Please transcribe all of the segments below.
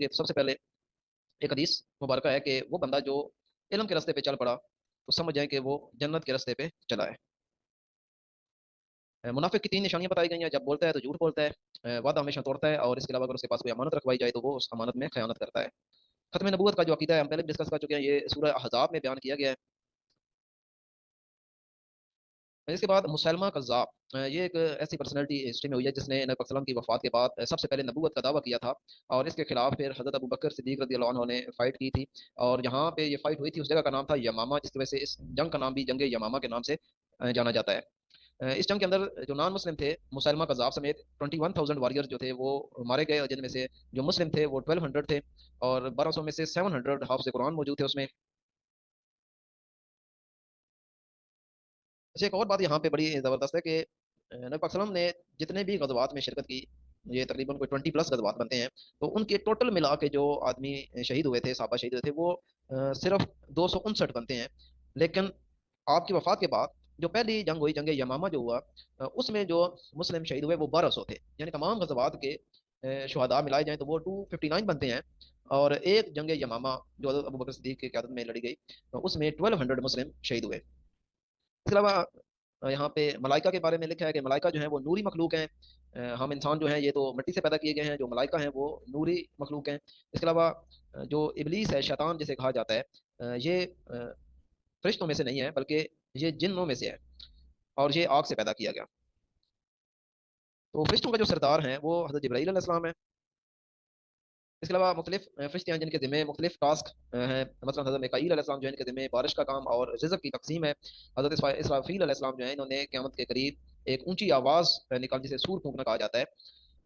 ये तो सबसे पहले एक हदीस मुबारक है कि वो बंदा जो इल्म के रास्ते पे चल पड़ा तो समझ जाए कि वो जन्नत के रास्ते पे चला है। मुनाफिक की तीन निशानियां बताई गई हैं। जब बोलता है तो झूठ बोलता है, वादा हमेशा तोड़ता है, और इसके अलावा अगर उसके पास कोई अमानत रखवाई जाए तो वो उस अमानत में खयानत करता है। खत्म नबूवत का जो अकीदा है हम पहले भी डिस्कस कर चुके हैं, ये सूरह अहज़ाब में बयान किया गया है। इसके बाद मुसलमा कज़्ज़ाब, ये एक ऐसी पर्सनैलिटी हिस्ट्री में हुई है जिसने नबी पाक सल्लल्लाहु अलैहि वसल्लम की वफ़ात के बाद सबसे पहले नबूवत का दावा किया था, और इसके खिलाफ फिर हज़रत अबू बकर सिद्दीक़ रज़ियल्लाहु अन्हु ने फ़ाइट की थी। और जहाँ पे ये फ़ाइट हुई थी उस जगह का नाम था यमामा, जिसकी वजह से इस जंग का नाम भी जंग यमामा के नाम से जाना जाता है। इस जंग के अंदर जो नॉन मुस्लिम थे मुसलमा कज़्ज़ाब समेत 21,000 वॉरियर जो थे वो मारे गए, और जिनमें से जो मुस्लिम थे वो 1200 थे, और 1200 में से 700 हाफ़िज़ कुरान मौजूद थे उसमें। अच्छा, एक और बात यहाँ पे बड़ी ज़बरदस्त है कि नबी पाक सल्लल्लाहु अलैहि वसल्लम ने जितने भी गज़वात में शिरकत की, ये तकरीबन कोई 20 प्लस गज़वात बनते हैं, तो उनके टोटल मिला के जो आदमी शहीद हुए थे, सहाबा शहीद हुए थे, वो सिर्फ 259 बनते हैं। लेकिन आपकी वफ़ात के बाद जो पहली जंग हुई, जंग यमामा जो हुआ, उसमें जो मुस्लिम शहीद हुए वो 1200 थे। यानी तमाम गज़वात के शुहदा मिलाए जाएँ तो वो 259 बनते हैं। और एक जंग यमामा जो हज़रत अबू बकर सिद्दीक़ की क़यादत में लड़ी गई, तो उसमें 1200 मुस्लिम शहीद हुए। इसके अलावा यहाँ पे मलाइका के बारे में लिखा है कि मलाइका जो है वो नूरी मखलूक हैं। हम इंसान जो हैं ये तो मिट्टी से पैदा किए गए हैं, जो मलाइका हैं वो नूरी मखलूक हैं। इसके अलावा जो इबलीस है, शैतान जिसे कहा जाता है, ये फरिश्तों में से नहीं है बल्कि ये जिन्नों में से है, और ये आग से पैदा किया गया। तो फरिश्तों का जो सरदार हैं वो हज़रत जिब्राईल अलैहिस्सलाम है। इसके अलावा मुख्तलिफ फरिश्ते हैं जिनके ज़िम्मे मुख्तलिफ टास्क हैं। मसलन हज़रत मिकाईल अलैहिस्सलाम जो है इनके ज़िम्मे बारिश का काम और रिज़्क़ की तक़सीम है। हज़रत इसराफील अलैहिस्सलाम जो है इन्होंने क़यामत के करीब एक ऊंची आवाज़ निकाल जिसे सूर फूंकना कहा जाता है।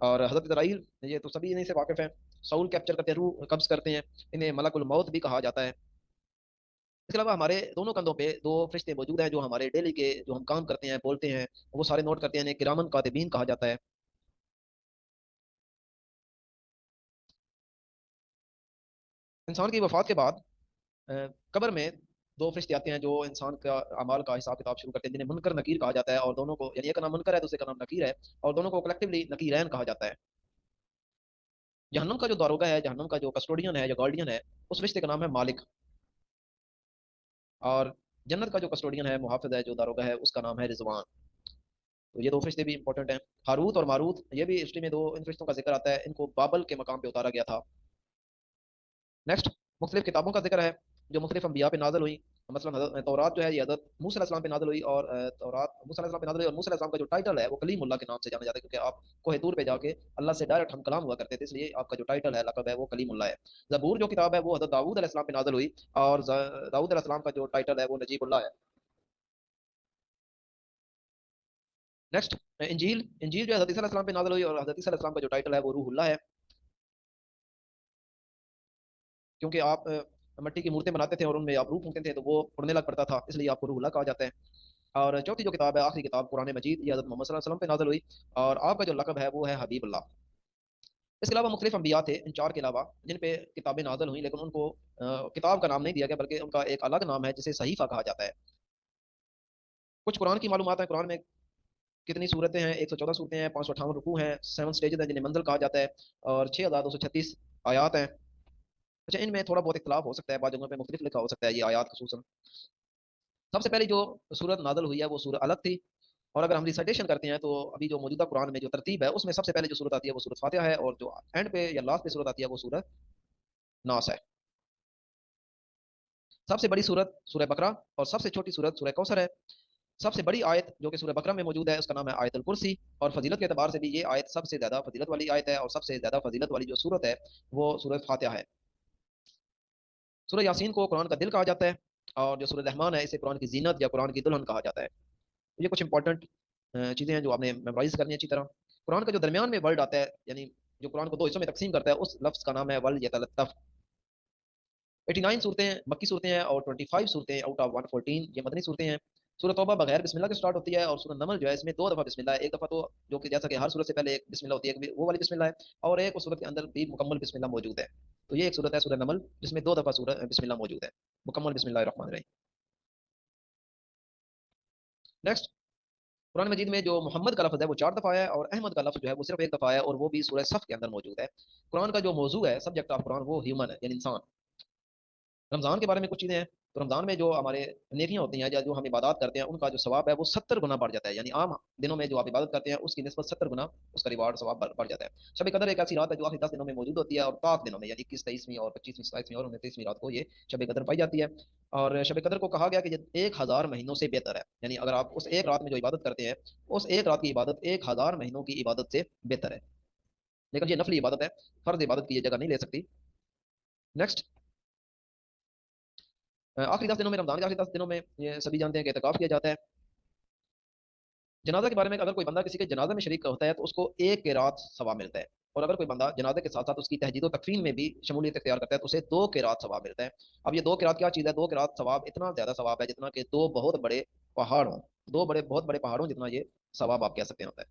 और हज़रत इज़राइल, ये तो सभी इन्हीं से वाकिफ़ हैं, साउल कैप्चर करते हैं, रूह कब्ज़ करते हैं। इन्हें मलकुल मौत भी कहा जाता है। इसके अलावा हमारे दोनों कंधों पे दो फरिश्ते मौजूद हैं जो हमारे डेली के जो हम काम करते हैं, बोलते हैं, वो सारे नोट करते हैं। इन्हें किरामन कातिबीन कहा जाता है। इंसान की वफ़ात के बाद अ, कब्र में दो फरिश्ते आते हैं जो इंसान का अमाल का हिसाब किताब शुरू करते हैं, जिन्हें मुनकर नकीर कहा जाता है, और दोनों को, यानी एक का नाम मुनकर है दूसरे का नाम नकीर है, और दोनों को कलेक्टिवली नकीरैन कहा जाता है। जहन्नम का जो दारोगा है, जहन्नम का जो कस्टोडियन है, जो गार्डियन है, उस फरिश्ते का नाम है मालिक। और जन्नत का जो कस्टोडियन है, मुहाफिज है, जो दारोगा है, उसका नाम है रिजवान। तो ये दो फरिश्ते भी इंपॉर्टेंट हैं। हारूत और मारूत, ये भी हिस्ट्री में दो इन फरिश्तों का जिक्र आता है। इनको बाबल के मकाम पे उतारा गया था। नेक्स्ट, मुख्तलिफ किताबों का जिक्र है जो मुख्तलिफ अंबिया पे नाज़िल हुई। मसलन तौरात जो है ये हज़रत मूसा अलैहिस्सलाम पे नाज़िल हुई, और तौरात मूसा अलैहिस्सलाम पे नाज़िल हुई, और मूसा अलैहिस्सलाम का जो टाइटल है वो कलीमुल्लाह के नाम से जाना जाता है, क्योंकि आप कोहे तूर पे जाके अल्लाह से डायरेक्ट हम कलाम हुआ करते थे, इसलिए आपका जो टाइटल है, लक़ब है, वो कलीमुल्लाह है। ज़बूर जो किताब है वो हज़रत दाऊद अलैहिस्सलाम पे नाज़िल हुई, और दाऊद अलैहिस्सलाम का जो टाइटल है वो नजीबुल्लाह है। नेक्स्ट, इंजील इंजील जो है हज़रत ईसा अलैहिस्सलाम पे नाज़िल हुई, और हज़रत ईसा अलैहिस्सलाम का जो टाइटल है वो रूहुल्लाह है। क्योंकि आप मिट्टी की मूर्तें बनाते थे और उनमें आप रूह फूंकते थे तो वो उड़ने लग पड़ता था, इसलिए आपको रूहुल्लाह कहा जाता है। और चौथी जो किताब है, आखिरी किताब कुरान मजीद, ये हज़रत मोहम्मद सल्लल्लाहु अलैहि वसल्लम पे नाज़िल हुई, और आपका जो लक़ब है वो है हबीबुल्लाह। इसके अलावा मुख्तलिफ अंबिया थे इन चार के अलावा जिन पे किताबें नाज़िल हुई, लेकिन उनको किताब का नाम नहीं दिया गया बल्कि उनका एक अलग नाम है जिसे सहीफ़ा कहा जाता है। कुछ कुरान की मालूमात है। कुरान में कितनी सूरतें हैं? 114 सूरतें हैं, 558 रुकू हैं, 7 स्टेजेस हैं जिन्हें मंजिल कहा जाता है, और 6236 आयात हैं। अच्छा, इनमें थोड़ा बहुत इख्तलाफ हो सकता है, बाद जगहों पे मुख्तलिफ लिखा हो सकता है ये आयात खसूसन। सबसे पहले जो सूरत नाज़िल हुई है वो सूरत अलग थी। और अगर हम रिसाइटेशन करते हैं तो अभी जो मौजूदा कुरान में जो तरतीब है उसमें सबसे पहले जो सूरत आती है वो सूरत फातिहा है, और जो एंड पे या लास्ट पे सूरत आती है वो सूरत नास है। सबसे बड़ी सूरत सूरह बकरा, और सबसे छोटी सूरत सूरह कौसर है। सबसे बड़ी आयत जो कि सूरह बकरा में मौजूद है उसका नाम है आयतुल कुर्सी, और फजीलत के एतबार से भी ये आयत सबसे ज़्यादा फजीलत वाली आयत है, और सबसे ज़्यादा फजीलत वाली जो सूरत है वो सूरत फातिहा है। सूरह यासीन को कुरान का दिल कहा जाता है, और जो सूरह रहमान है इसे कुरान की जीनत या कुरान की दुल्हन कहा जाता है। ये कुछ इंपॉर्टेंट चीज़ें हैं जो आपने मेमोराइज करनी है अच्छी तरह। कुरान का जो दरमियान में वर्ड आता है, यानी जो कुरान को दो हिस्सों में तकसीम करता है, उस लफ्ज़ का नाम है वल यतलत्तफ। 89 सूरतें मक्की सूरतें हैं, और 25 सूरतें आउट ऑफ 114 ये मदनी सूरतें हैं। सूरह तौबा बगैर बिस्मिल्लाह के स्टार्ट होती है, और सूरह नमल जो है इसमें दो दफ़ा बिस्मिल्लाह है। एक दफ़ा तो जो कि जैसा कि हर सूरत से पहले एक बिस्मिल्लाह होती है, वो वाली बिस्मिल्लाह है, और एक उस सूरत के अंदर भी मुकम्मल बिस्मिल्लाह मौजूद है। तो ये एक सूरत है सूरह नमल जिसमें दो दफ़ा सूरह बिस्मिल्लाह मौजूद है, मुकम्मल बिस्मिल्लाह रहमान रहीम। नेक्स्ट, कुरान मजीद में जो मोहम्मद का लफ्ज़ है वो 4 दफ़ा है और अहमद का लफ्ज़ जो है वो सिर्फ एक दफ़ा है, और वो भी सूरह सफ़ के अंदर मौजूद है। कुरान का जो मौजू है, सब्जेक्ट ऑफ कुरान, वो ह्यूमन है, यानी इंसान। रमज़ान के बारे में कुछ चीज़ें हैं। तो रमज़ान में जो हमारे नेकियां होती हैं या जो हम इबादत करते हैं, उनका जो सवाब है वो 70 गुना बढ़ जाता है। यानी आम दिनों में जो आप इबादत करते हैं उसकी निस्बत 70 गुना उसका रिवार्ड सवाब बढ़ जाता है। शब कदर एक ऐसी रात है जो आखिरी 10 दिनों में मौजूद होती है, और पाक दिनों में यानी 21, 23वीं और 25वीं, 27वीं और 29वीं रात को ये शब कदर पाई जाती है। और शब कदर को कहा गया कि ये 1000 महीनों से बेहतर है। यानी अगर आप उस एक रात में जो इबादत करते हैं, उस एक रात की इबादत 1000 महीनों की इबादत से बेहतर है। लेकिन ये नफली इबादत है, फर्ज इबादत की ये जगह नहीं ले सकती। नेक्स्ट, आखिरी 10 दिनों में, रमजान के आखिरी 10 दिनों में ये सभी जानते हैं कि एतकाफ किया जाता है। जनाजा के बारे में, अगर कोई बंदा किसी के जनाजे में शरीक होता है तो उसको एक के रात सवाब मिलता है। और अगर कोई बंदा जनाजे के साथ साथ उसकी तहजीद और तकफीन में भी शमूलियत इख्तियार करता है तो उसे 2 के रात सवाब मिलता है। अब ये 2 के रात क्या चीज़ है? 2 के रात सवाब इतना ज़्यादा सवाब है जितना कि दो बहुत बड़े पहाड़ हों, दो बड़े बहुत बड़े पहाड़ों जितना ये सवाब आप कह सकते हैं होता है।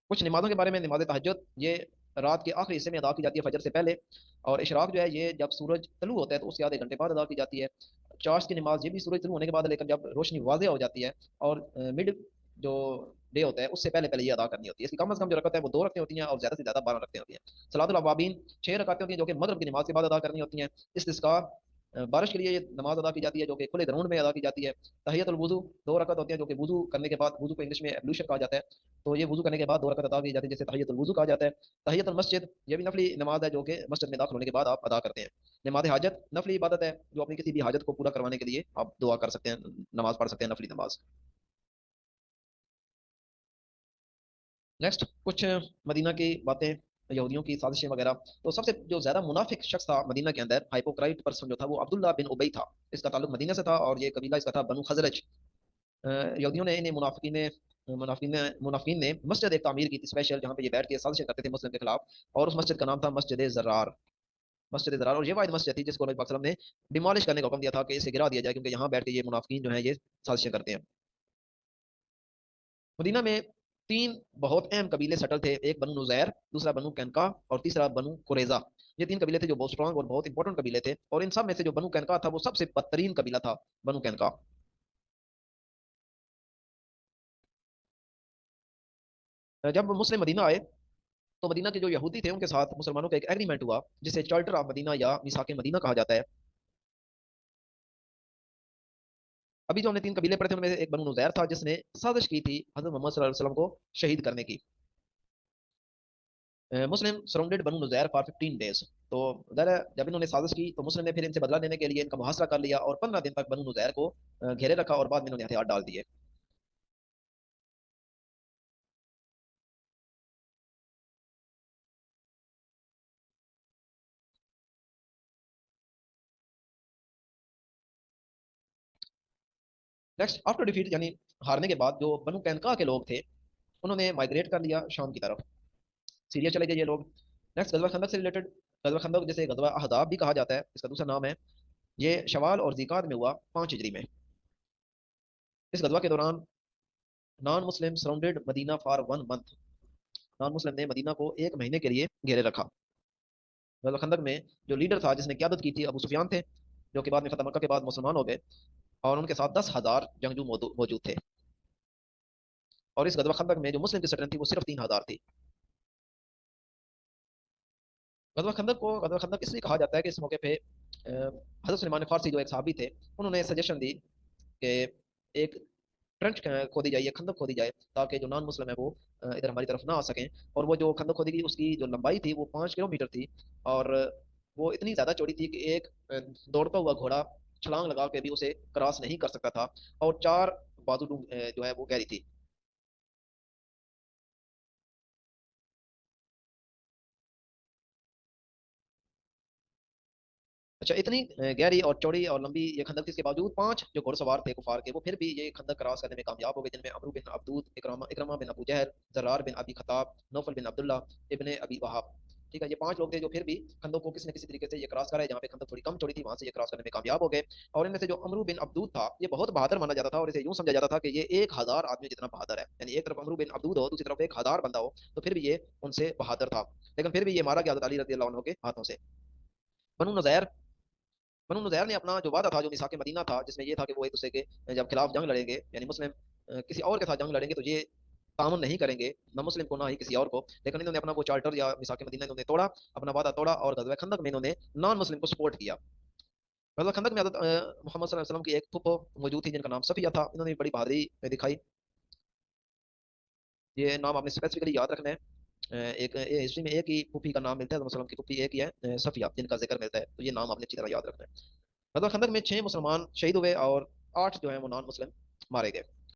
कुछ नमाज़ों के बारे में, नमाज तहज्जुद ये रात के आखिरी हिस्से में अदा की जाती है, फजर से पहले। और इशराक जो है ये जब सूरज तलू होता है तो उसके आधे घंटे बाद अदा की जाती है। चाश की नमाज ये भी सूरज तलू होने के बाद, लेकिन जब रोशनी वाज़ेह हो जाती है और मिड जो डे होता है उससे पहले पहले ये अदा करनी होती है। इसकी कम अज़ कम जो रकत है वो 2 रकतें होती हैं और ज़्यादा से ज़्यादा 12 रकतें होती हैं। सलातुल अवाबीन 6 रकातें होती हैं जो कि मगरिब की नमाज के बाद अदा करनी होती हैं। इस्तिस्का बारिश के लिए ये नमाज अदा की जाती है जो कि खुले ग्राउंड में अदा की जाती है। तहियतुल वुज़ू 2 रकत होती है जो कि वुज़ू करने के बाद, वुज़ू को इंग्लिश में एब्लूशन कहा जाता है, तो ये वुज़ू करने के बाद 2 रकत अदा की जाती है जिसे तहियतुल वुज़ू कहा जाता है। तहियतुल मस्जिद ये भी नफली नमाज है जो कि मस्जिद में दाखिल होने के बाद आप अदा करते हैं। नमाज हाजत नफली इबादत है जो अपनी किसी भी हाजत को पूरा करवाने के लिए आप दुआ कर सकते हैं, नमाज पढ़ सकते हैं, नफली नमाज। नेक्स्ट, कुछ मदीना की बातें, यहूदियों की साजिशें वगैरह। तो सबसे जो ज्यादा मुनाफिक शख्स था मदीना के अंदर, हाइपोक्राइट पर्सन जो था, वो अब्दुल्ला बिन उबई था। इसका ताल्लुक मदीना से था और ये कबीला इसका था बनु खजरज। यहूदियों ने, इन्हें मुनाफिकीन ने मस्जिद एक तामीर की थी स्पेशल, जहाँ पे ये बैठ के साजिशें करते थे मुस्लिम के खिलाफ। और उस मस्जिद का नाम था मस्जिद जरार। मस्जिद जरार, और ये वाहिद मस्जिद थी जिसको नबी पाक सल्लल्लाहु अलैहि वसल्लम ने डिमोलिश करने का हुक्म दिया था कि इसे गिरा दिया जाए, क्योंकि यहाँ बैठ के ये मुनाफिकीन जो है ये साजिशें करते हैं। मदीना में 3 बहुत अहम कबीले सेटल थे। एक बनु नुजैर, दूसरा बनु कैनका और तीसरा बनु कुरैजा। ये 3 कबीले थे जो बहुत स्ट्रांग और बहुत इंपॉर्टेंट कबीले थे, और इन सब में से जो बनु कैनका था वो सबसे बदतरीन कबीला था, बनु कैनका। जब मुस्लिम मदीना आए तो मदीना के जो यहूदी थे उनके साथ मुसलमानों का एक एग्रीमेंट हुआ जिसे चार्टर ऑफ मदीना या मिसाक मदीना कहा जाता है। अभी जो हमने 3 कबीले पढ़े थे उनमें से एक बनु नुजैर था जिसने साजिश की थी हजरत मोहम्मद सल्लल्लाहु अलैहि वसल्लम को शहीद करने की। मुस्लिम सराउंडेड बनु नुजैर फॉर 15 डेज। तो जब इन्होंने साजिश की तो मुस्लिम ने फिर इनसे बदला लेने के लिए इनका मुहासरा कर लिया और 15 दिन तक बनु नुजैर को घेरे रखा, और बाद में इन्होंने हथियार डाल दिए। नेक्स्ट, आफ्टर डिफीट यानी हारने के बाद, जो बनु कैनका के लोग थे उन्होंने माइग्रेट कर लिया शाम की तरफ, सीरिया चले गए ये लोग। नेक्स्ट, गजवा खंदक से रिलेटेड, गजवा खंदक जिसे गजवा अहजाब भी कहा जाता है, इसका दूसरा नाम है। ये शवाल और जिकात में हुआ 5 हिजरी में। इस गजवा के दौरान non Muslim surrounded Medina for 1 month. Non Muslim ने मदीना को 1 महीने के लिए घेरे रखा। गजवा खंदक में जो लीडर था जिसने क्यादत की थी, अबू सुफियान थे, जो कि बाद में फतह मक्का के बाद मुसलमान हो गए, और उनके साथ 10,000 जंगजू मौजूद थे। और इस गजवा खंदक में जो मुस्लिम की स्ट्रेंथ थी वो सिर्फ 3,000 थी। गजवा खंदक इसलिए कहा जाता है कि इस मौके पे हजरत सलमान फारसी जो एक साहबी थे, उन्होंने सजेशन दी कि एक ट्रेंच खोदी जाए, खंदक खोदी जाए, ताकि जो नॉन मुस्लिम है वो इधर हमारी तरफ ना आ सकें। और वो जो खंदक खोदी गई उसकी जो लंबाई थी वो 5 किलोमीटर थी, और वो इतनी ज़्यादा चौड़ी थी कि एक दौड़ता हुआ घोड़ा छलांग लगा के भी उसे क्रॉस नहीं कर सकता था, और 4 बाजू जो है वो गहरी थी। अच्छा, इतनी गहरी और चौड़ी और लंबी ये खंदक थी, इसके बावजूद 5 जो घुड़सवार थे कुफार के, वो फिर भी ये खंदक क्रॉस करने में कामयाब हो गए, जिनमें अमरू बिन अब्दूद, इकरमा बिन अबू जहल, जर्रार बिन अबी खताब, नौफल बिन अब्दुल्ला, इब्ने अबी वहाब। ठीक है, ये 5 लोग थे जो फिर भी खंदक को किसी न किसी तरीके से ये क्रॉस कराए, जहाँ पे खंदक थोड़ी कम चौड़ी थी वहां से ये क्रॉस करने में कामयाब हो गए। और इनमें से जो अमरू बिन अब्दूद था ये बहुत बहादुर माना जाता था, और इसे यूं समझा जाता था कि ये 1,000 आदमी जितना बहादुर है। यानी एक तरफ अमरू बिन अब्दूद हो, दूसरी तरफ 1,000 बंदा हो, तो फिर भी ये उनसे बहादुर था। लेकिन फिर भी ये मारा गया हज़रत अली रज़ी अल्लाह अन्हु के हाथों से। बनु नज़ैर, बनु नुज़ैर ने अपना जो वादा था, जो मिसाक मदीना था, जिसमें ये था कि वो एक दूसरे के जब खिलाफ जंग लड़ेंगे, यानी मुस्लिम کسی اور کے ساتھ جنگ لڑیں گے تو یہ تعاون نہیں کریں گے، نہ مسلم کو نہ ہی کسی اور کو، لیکن انہوں نے اپنا وہ چارٹر یا میثاق مدینہ انہوں نے توڑا، اپنا وعدہ توڑا، اور غزوہ خندق میں انہوں نے نان مسلم کو سپورٹ کیا۔ غزوہ خندق میں حضرت محمد صلی اللہ علیہ وسلم کی ایک پھپھو موجود تھی جن کا نام صفیہ تھا، انہوں نے بڑی بہادری دکھائی، یہ نام آپ نے اسپیسیفکلی یاد رکھنا ہے۔ ایک ہسٹری میں ایک ہی پھوپھی کا نام ملتا ہے، حضرت وسلم کی پھوپھی ایک ہی ہے صفیہ، جن کا ذکر ملتا ہے، تو یہ نام آپ نے اچھی طرح یاد رکھنا ہے۔ غزوہ خندق میں 6 مسلمان شہید ہوئے اور 8 جو ہیں وہ نان مسلم مارے گئے۔